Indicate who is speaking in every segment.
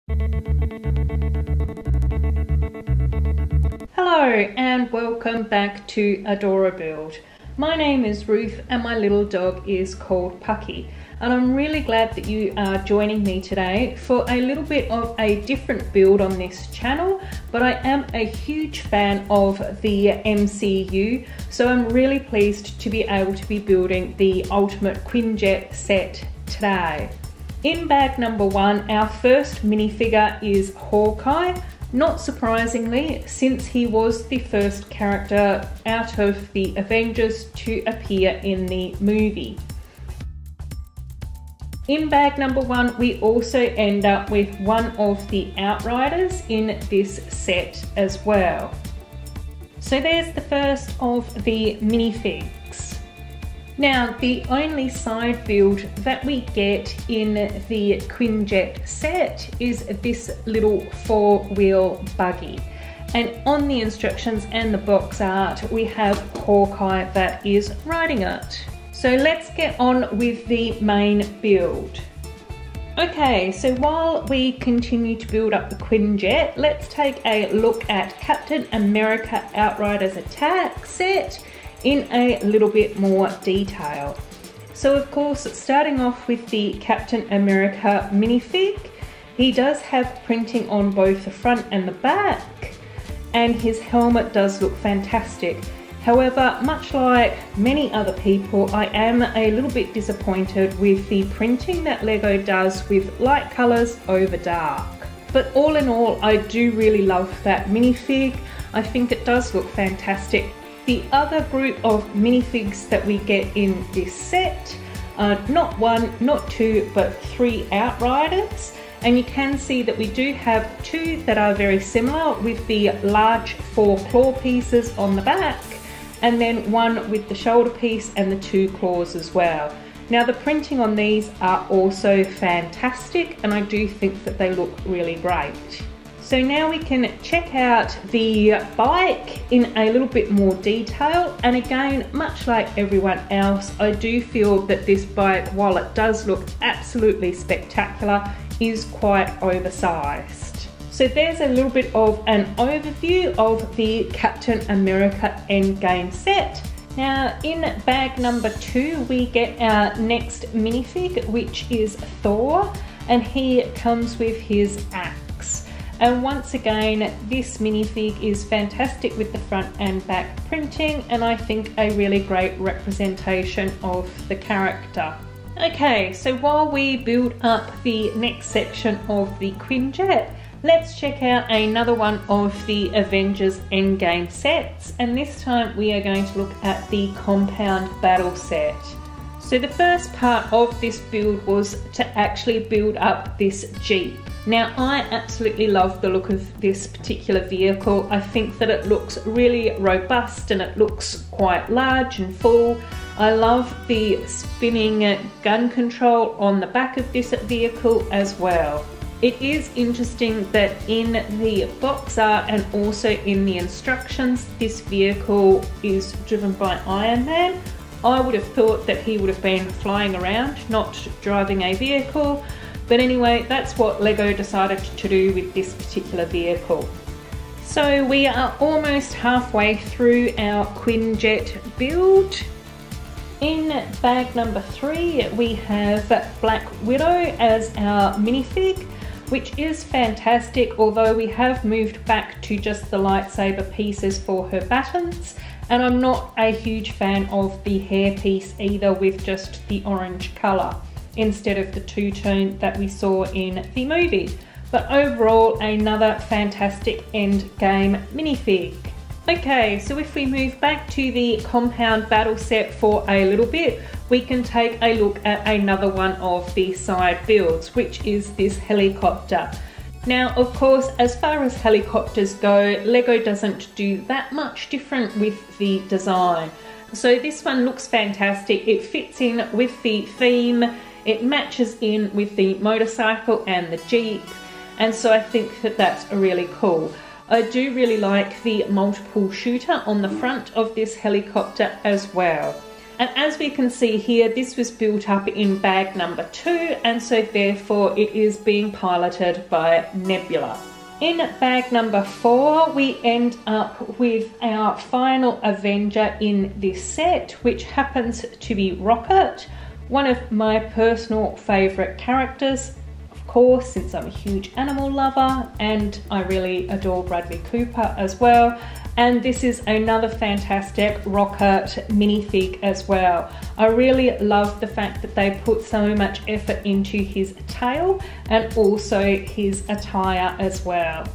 Speaker 1: Hello and welcome back to Adorabuild. My name is Ruth and my little dog is called Pucky, and I'm really glad that you are joining me today for a little bit of a different build on this channel, but I am a huge fan of the MCU, so I'm really pleased to be able to be building the ultimate Quinjet set today. In bag number one, our first minifigure is Haweye. Not surprisingly, since he was the first character out of the Avengers to appear in the movie. In bag number one, we also end up with one of the Outriders in this set as well. So there's the first of the minifigs. Now, the only side build that we get in the Quinjet set is this little four-wheel buggy. And on the instructions and the box art, we have Haweye that is riding it. So let's get on with the main build. Okay, so while we continue to build up the Quinjet, let's take a look at Captain America Outriders attack set in a little bit more detail. So of course, starting off with the Captain America minifig, he does have printing on both the front and the back, and his helmet does look fantastic. However, much like many other people, I am a little bit disappointed with the printing that LEGO does with light colours over dark. But all in all, I do really love that minifig. I think it does look fantastic. The other group of minifigs that we get in this set are not one, not two, but three Outriders. And you can see that we do have two that are very similar with the large four claw pieces on the back, and then one with the shoulder piece and the two claws as well. Now the printing on these are also fantastic, and I do think that they look really great. So now we can check out the bike in a little bit more detail, and again, much like everyone else, I do feel that this bike, while it does look absolutely spectacular, is quite oversized. So there's a little bit of an overview of the Captain America End Game set. Now in bag number two, we get our next minifig, which is Thor, and he comes with his axe. And once again, this minifig is fantastic with the front and back printing, and I think a really great representation of the character. Okay, so while we build up the next section of the Quinjet, let's check out another one of the Avengers End Game sets, and this time we are going to look at the compound battle set. So the first part of this build was to actually build up this Jeep. Now I absolutely love the look of this particular vehicle. I think that it looks really robust and it looks quite large and full. I love the spinning gun control on the back of this vehicle as well. It is interesting that in the box art and also in the instructions, this vehicle is driven by Iron Man. I would have thought that he would have been flying around, not driving a vehicle. But anyway, that's what LEGO decided to do with this particular vehicle. So we are almost halfway through our Quinjet build. In bag number three, we have Black Widow as our minifig, which is fantastic, although we have moved back to just the lightsaber pieces for her buttons. And I'm not a huge fan of the hair piece either, with just the orange colour instead of the two-tone that we saw in the movie. But overall, another fantastic End Game minifig. Okay, so if we move back to the compound battle set for a little bit, we can take a look at another one of the side builds, which is this helicopter. Now, of course, as far as helicopters go, LEGO doesn't do that much different with the design. So this one looks fantastic. It fits in with the theme. It matches in with the motorcycle and the Jeep. And so I think that that's really cool. I do really like the multiple shooter on the front of this helicopter as well. And as we can see here, this was built up in bag number 2, and so therefore it is being piloted by Nebula. In bag number 4, we end up with our final Avenger in this set, which happens to be Rocket, one of my personal favourite characters, of course, since I'm a huge animal lover and I really adore Bradley Cooper as well. And this is another fantastic Rocket minifig as well. I really love the fact that they put so much effort into his tail and also his attire as well.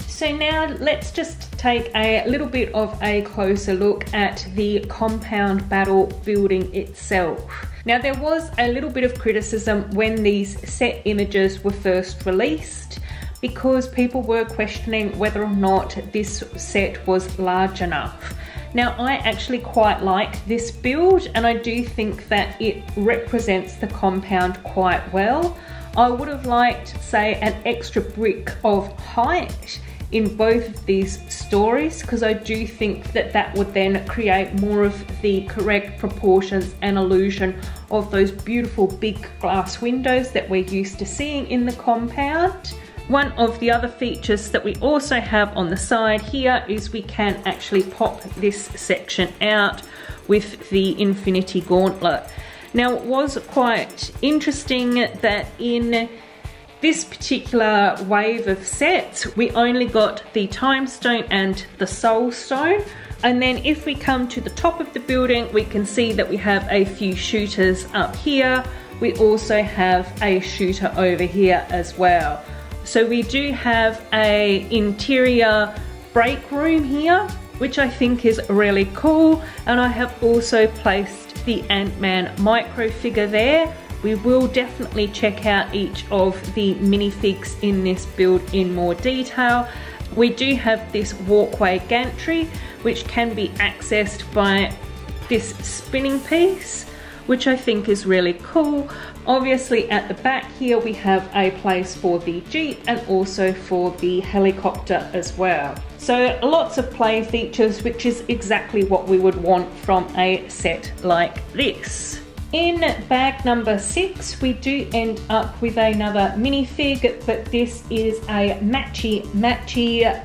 Speaker 1: So now let's just take a little bit of a closer look at the compound battle building itself. Now there was a little bit of criticism when these set images were first released, because people were questioning whether or not this set was large enough. Now I actually quite like this build, and I do think that it represents the compound quite well. I would have liked, say, an extra brick of height in both of these stories, because I do think that that would then create more of the correct proportions and illusion of those beautiful big glass windows that we're used to seeing in the compound. One of the other features that we also have on the side here is we can actually pop this section out with the Infinity Gauntlet. Now it was quite interesting that in this particular wave of sets, we only got the Time Stone and the Soul Stone. And then if we come to the top of the building, we can see that we have a few shooters up here. We also have a shooter over here as well. So we do have a interior break room here, which I think is really cool. And I have also placed the Ant-Man micro figure there. We will definitely check out each of the minifigs in this build in more detail. We do have this walkway gantry, which can be accessed by this spinning piece, which I think is really cool. Obviously at the back here we have a place for the Jeep and also for the helicopter as well. So lots of play features, which is exactly what we would want from a set like this. In bag number 6, we do end up with another minifig, but this is a matchy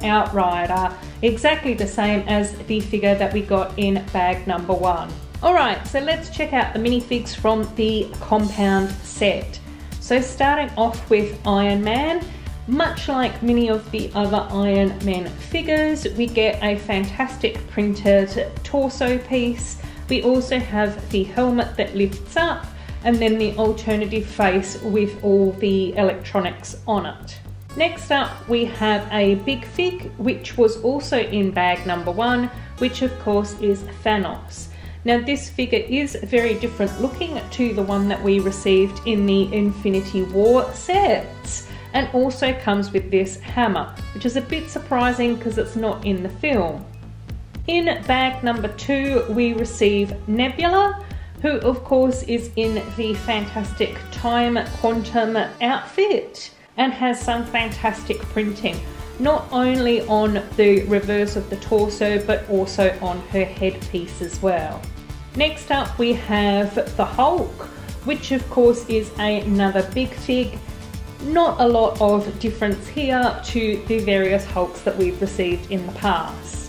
Speaker 1: Outrider, exactly the same as the figure that we got in bag number 1. Alright, so let's check out the minifigs from the compound set. So starting off with Iron Man, much like many of the other Iron Man figures, we get a fantastic printed torso piece. We also have the helmet that lifts up, and then the alternative face with all the electronics on it. Next up we have a big fig, which was also in bag number 1, which of course is Thanos. Now this figure is very different looking to the one that we received in the Infinity War sets, and also comes with this hammer, which is a bit surprising because it's not in the film. In bag number 2, we receive Nebula, who of course is in the fantastic Time Quantum outfit and has some fantastic printing, not only on the reverse of the torso but also on her headpiece as well. Next up we have the Hulk, which of course is another big fig. Not a lot of difference here to the various Hulks that we've received in the past.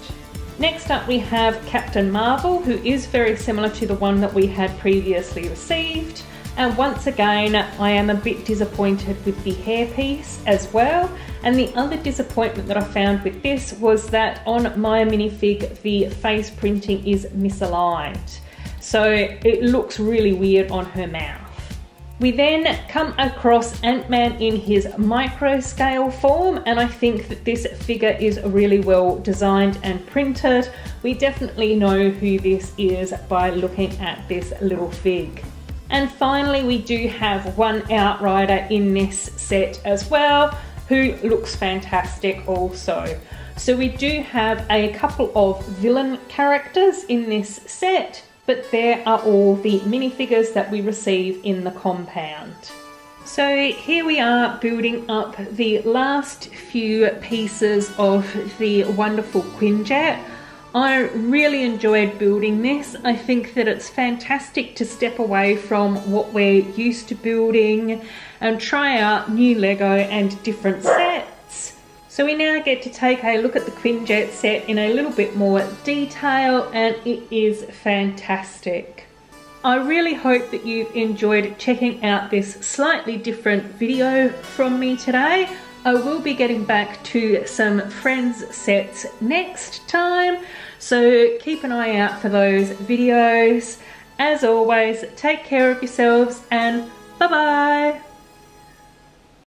Speaker 1: Next up we have Captain Marvel, who is very similar to the one that we had previously received. And once again, I am a bit disappointed with the hairpiece as well. And the other disappointment that I found with this was that on my minifig, the face printing is misaligned. So it looks really weird on her mouth. We then come across Ant-Man in his micro scale form, and I think that this figure is really well designed and printed. We definitely know who this is by looking at this little fig. And finally we do have one Outrider in this set as well, who looks fantastic also. So we do have a couple of villain characters in this set, but there are all the minifigures that we receive in the compound. So here we are building up the last few pieces of the wonderful Quinjet. I really enjoyed building this. I think that it's fantastic to step away from what we're used to building and try out new Lego and different sets. So we now get to take a look at the Quinjet set in a little bit more detail, and it is fantastic. I really hope that you've enjoyed checking out this slightly different video from me today. I will be getting back to some Friends sets next time, so keep an eye out for those videos. As always, take care of yourselves and bye-bye!